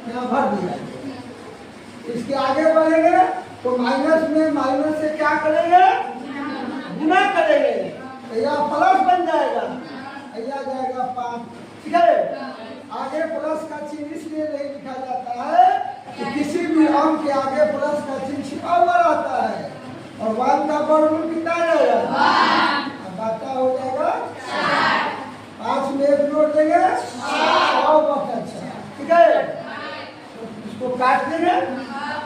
यहाँ भर दिया। इसके आगे बढ़ेंगे तो माइनस में माइनस से क्या करेंगे, गुना करेंगे, तो यह प्लस बन जाएगा, यह जाएगा 5। ठीक है, आगे प्लस का चिन्ह इसलिए नहीं लिखा जाता है कि किसी भी अंक के आगे प्लस का चिन्ह छिपा हुआ रहता है। और 1 का वर्गमूल कितना रहेगा, अब बाता हो जाएगा 5 में 1 जोड़ देंगे 6/4। ठीक है, तो इसको काट देंगे,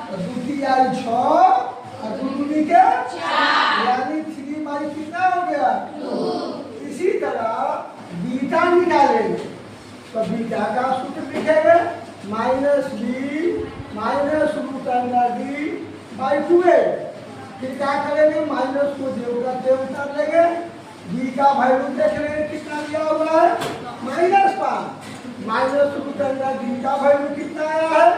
तो 2 की आई 6 और 2 दूनी के 4, यानी 3 कितना हो गया 2। इसी तरह बीटा निकालेंगे, तो बीटा का सूत्र लिखेंगे -b -√d/2a। फिर क्या करेंगे, माइनस को देवता उतार लेंगे, b का वैल्यू देख लेंगे कितना दिया हुआ है -5, -√d का वैल्यू कितना आया है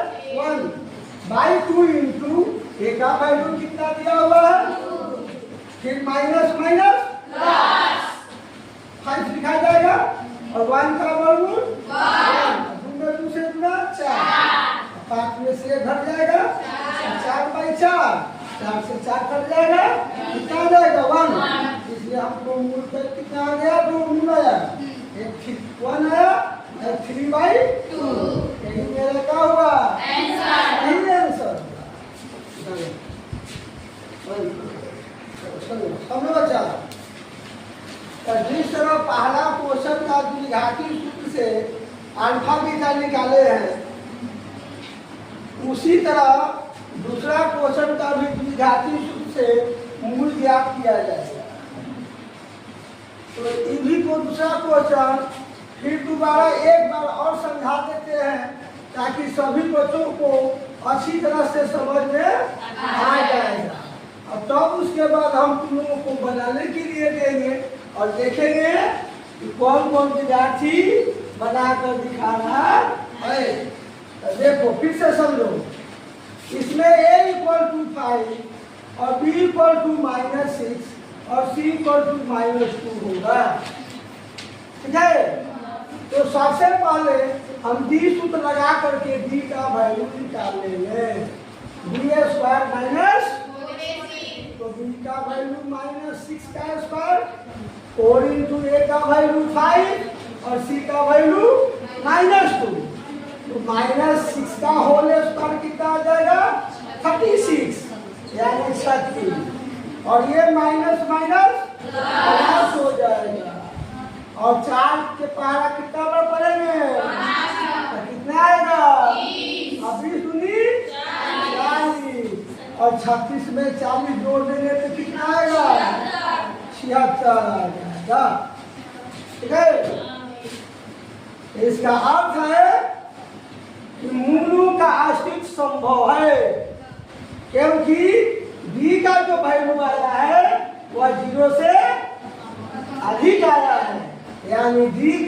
1/2 इंटू a का वैल्यू कितना दिया हुआ है, फिर माइनस माइनस प्लस 5 लिखा जाएगा, और 1 का वर्गमूल 1, 2 से गुना 4, 5 में से घट जाएगा 4/4, 4 से 4 कट जाएगा, कितना आ जाएगा 1। इसलिए हमको मूल पर कितना आ गया, 2 मूल आया, एक 1 आया, एक 3/2। यही मेरा क्या हुआ आंसर। समझो बच्चा, जिस तरह पहला क्वेश्चन का द्विघाती सूत्र से अल्फा बीटा निकाले हैं, उसी तरह दूसरा क्वेश्चन का भी द्विघाती सूत्र से मूल ज्ञात किया जाएगा। तो इन्हीं को दूसरा क्वेश्चन फिर दोबारा एक बार और समझा देते हैं, ताकि सभी बच्चों को अच्छी तरह से समझ में आ जाएगा। और तब उसके बाद हम तुम लोगों को बनाने के लिए देंगे और देखेंगे कि कौन कौन विद्यार्थी बनाकर दिखा रहा है। तो देखो फिर से समझो, इसमें a = 5 और b = -6 और c = -2 होगा। ठीक है, तो सबसे पहले हम d सूत्र लगा करके d का वैल्यू निकाल लेंगे, b² तो b का वैल्यू -6 का स्क्वायर, 4 इंटू a का वैल्यू 5 और c का वैल्यू -2, तो -6 का होल स्क्वायर कितना आ जाएगा 36, यानी 36, और ये माइनस माइनस प्लस हो जाएगा, और 4 के पहाड़ा कितना बार पढ़ेंगे, तो कितना आएगा, अभी सुनी 40, और 36 में 40 जोड़ देंगे तो कितना आएगा 76 आ जाएगा। ठीक है, इसका अर्थ है कि मूलों का अस्तित्व संभव है, क्योंकि b का जो वैल्यू आया है वह 0 से अधिक आया है, यानी d >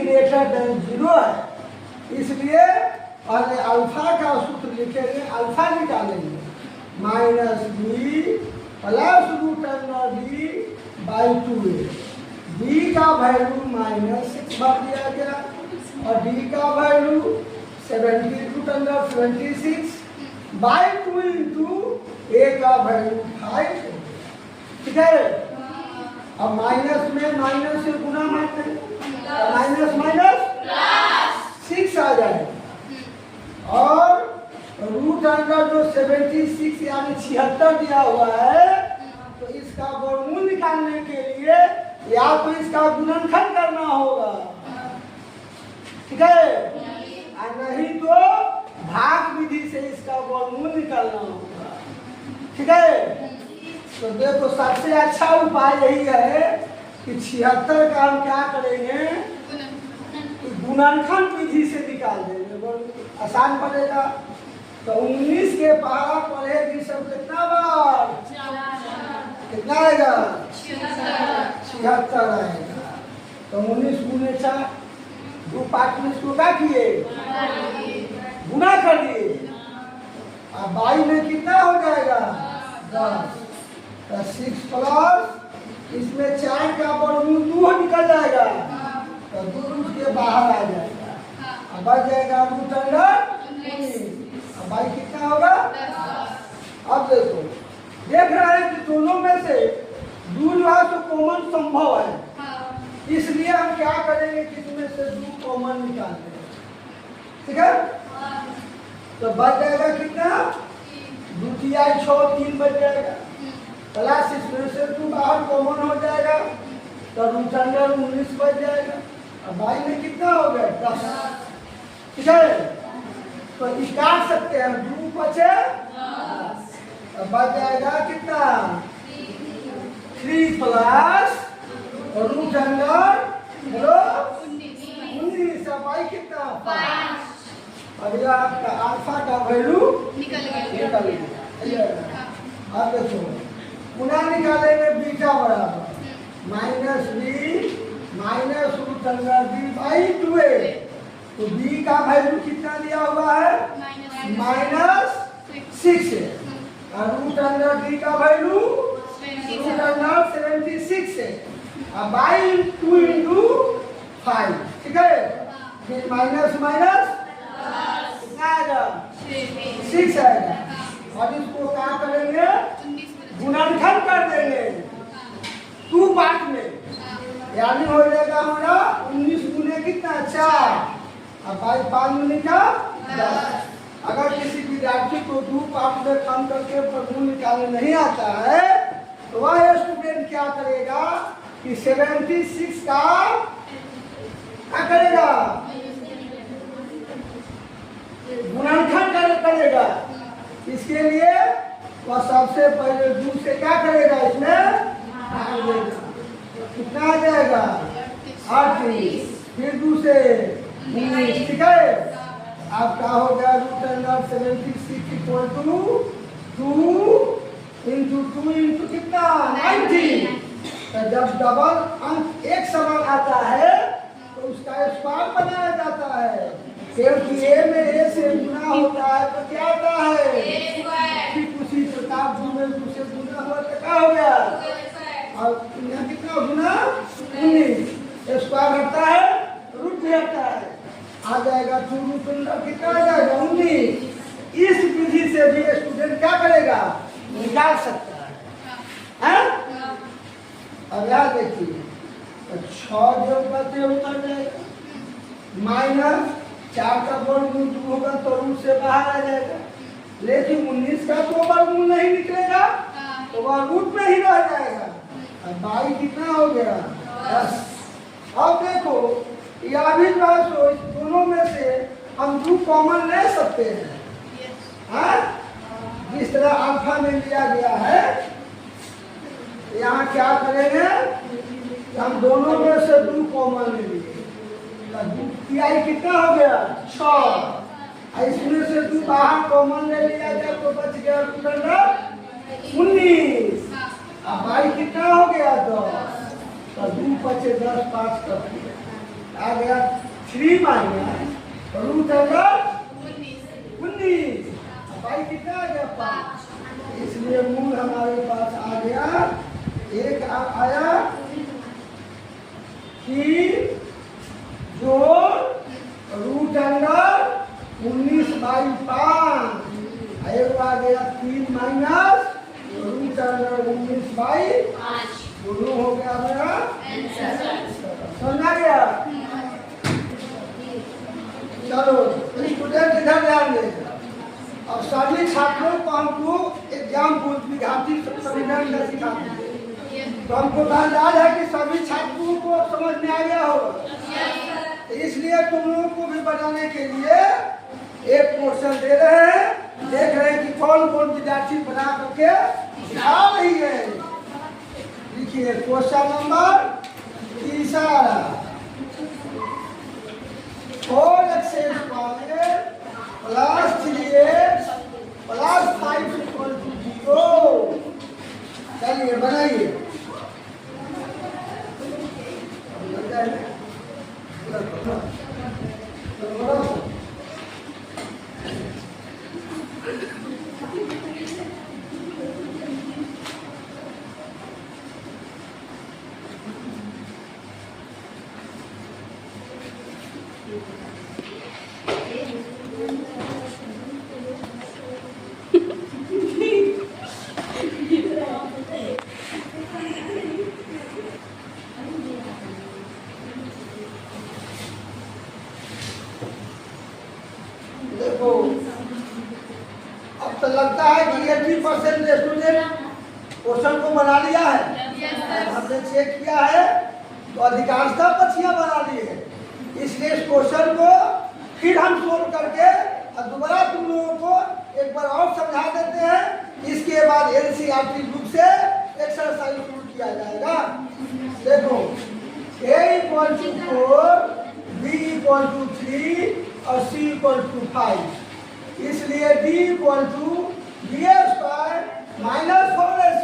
0 है। इसलिए पहले अल्फा का सूत्र लिखेंगे, अल्फा निकालेंगे -b +√d/2a। b का वैल्यू -6 भर दिया गया, और d का वैल्यू 70√26/2 इंटू a का वैल्यू 5। ठीक है, अब माइनस में माइनस से गुना मारते हैं, माइनस माइनस प्लस 6 आ जाएगा, और रूट अंडर जो 76 यानी 76 दिया हुआ है, तो इसका वर्गमूल निकालने के लिए या तो इसका गुणनखंड करना होगा। ठीक है, और नहीं तो भाग विधि से इसका वर्गमूल निकालना होगा। ठीक है, तो देखो सबसे अच्छा उपाय यही है कि 76 का हम क्या करेंगे, गुणनखंड विधि से निकाल देंगे, आसान पड़ेगा। तो 19 के पहाड़ा पढ़ेगी सब कितना बार, कितना आएगा 76 आएगा। तो 19 गुने 4, 2 पार्ट में इसको क्या किए, गुना कर दिए, अब 22 में कितना हो जाएगा 10, तो 6 प्लस इसमें 4 का वर्गमूल 2 निकल जाएगा, तो 2 के बाहर आ जाएगा, अब बच जाएगा रूट अंडर 19। तो बच जाएगा कितना, द्वितीय 6 3 बच जाएगा। प्लस इसमें से 2 बाहर कॉमन हो जाएगा तो रूट अंडर 19 बच जाएगा। अब बाई में कितना हो गया 10, ठीक है। तो काट सकते हैं, 2 बचे 10, अब बच जाएगा कितना 3 प्लस रूट अंडर बोलो 19। अब बाई कितना 5। अब यह आपका अल्फा का वैल्यू निकल गया। अब देखो पुनः निकालेंगे बीटा बराबर minus b minus root under b by 2a। तो b का वैल्यू कितना दिया हुआ है -6 है और रूट अंडर b का वैल्यू रूट अंडर 76 है। अब बाई 2 इंटू 5, ठीक है। फिर माइनस माइनस कितना आएगा 6 आएगा। और इसको क्या करेंगे गुणनखंड कर देंगे 2 पार्ट में, यानी हो जाएगा हमारा 19 गुने कितना 4 और बाई 5 गुने का 10। अगर किसी विद्यार्थी को 2 पार्ट में कम करके प्रगुण निकालने नहीं आता है तो वह स्टूडेंट क्या करेगा कि 76 का क्या करेगा गुणनखंड करेगा। इसके लिए वह सबसे पहले 2 से क्या करेगा इसमें भाग देगा, कितना आ जाएगा 38, फिर 2 से 19, ठीक है। अब क्या हो गया root under 76 equal to 2 into 2 into कितना 90। तो जब डबल अंक एक समान आता है तो उसका स्क्वायर बनाया जाता है, क्योंकि a में a से गुना होता है तो क्या आता है ठीक उसी प्रकार 2 में 2 से गुना हुआ तो क्या हो गया और यहाँ कितना गुना 19, स्क्वायर हटता है रूट भी हटता है, आ जाएगा 2 रूट अंडर कितना आ जाएगा 19। इस विधि से भी स्टूडेंट क्या करेगा निकाल सकता है। अब यहाँ देखिए 6 जो बचे उतर जाएगा, माइनस 4 का वर्गमूल 2 होगा तो रूट से बाहर आ जाएगा, लेकिन 19 का तो वर्गमूल नहीं निकलेगा तो वह रूट में ही रह जाएगा। अब बाई कितना हो गया 10। अब देखो यह भी जो है सो इस दोनों में से हम 2 कॉमन ले सकते हैं, हाँ जिस तरह अल्फा में लिया गया है। यहाँ क्या करेंगे हम दोनों में से 2 कॉमन ले लिए, द्वितीय कितना हो गया 6, इसमें से 2 बाहर कॉमन ले लिया जाए तो बच गया रूट अंडर 19। अब बाई कितना हो गया 10, तो 2 बचे 10 5 कर दिया, आ गया 3 माइनस रूट अंडर 19। बाई कितना आ गया 5, इसलिए मूल हमारे पास आ गया एक आया कि जो रूट अंडर 19 बाई 5, एक आ गया 3 माइनस रूट अंडर 19 बाई 5, दोनों हो गया मेरा समझा गया। चलो स्टूडेंट इधर ध्यान दें। अब सभी छात्रों को हमको एग्जाम्पल विद्यार्थी संविधान का सिखाते हैं तो हमको अंदाज है कि सभी छात्रों को समझ में आ गया होगा, इसलिए तुम लोगों को भी बनाने के लिए एक पोर्शन दे रहे हैं, देख रहे हैं कि कौन कौन विद्यार्थी बना करके सिखा रही है। लिखिए question number 3 4x² plus 3x plus 5 = 0। चलिए बनाइए। तो लगता है कि 80% स्टूडेंट क्वेश्चन को बना लिया है। हमने चेक किया है तो अधिकांशतः पक्षियां बना ली है। इसलिए इस क्वेश्चन को फिर हम सोल्व करके और दोबारा तुम लोगों को एक बार और समझा देते हैं। इसके बाद एनसीईआरटी बुक से एक्सरसाइज शुरू किया जाएगा। देखो A = 4, B = 3 और C = 5। इसलिए D = B² - 4AC।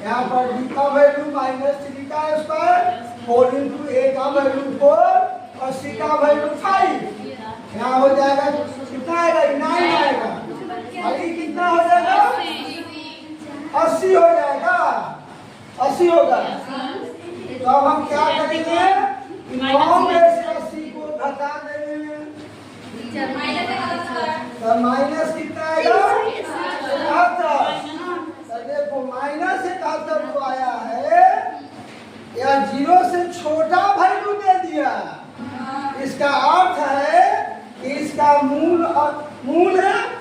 यहाँ पर B का वैल्यू -3 का स्क्वायर, 4 × A का वैल्यू 4 और C का वैल्यू 5। यहाँ हो जाएगा कितना आएगा? 9 आएगा। और ये कितना हो जाएगा? 80 हो जाएगा। 80 होगा। तो अब हम क्या करेंगे? 9 में से 80 को घटा देंगे तो माइनस कितना आएगा? 71। तो देखो -71 जो आया है या 0 से छोटा वैल्यू दे दिया। इसका अर्थ है कि इसका मूल है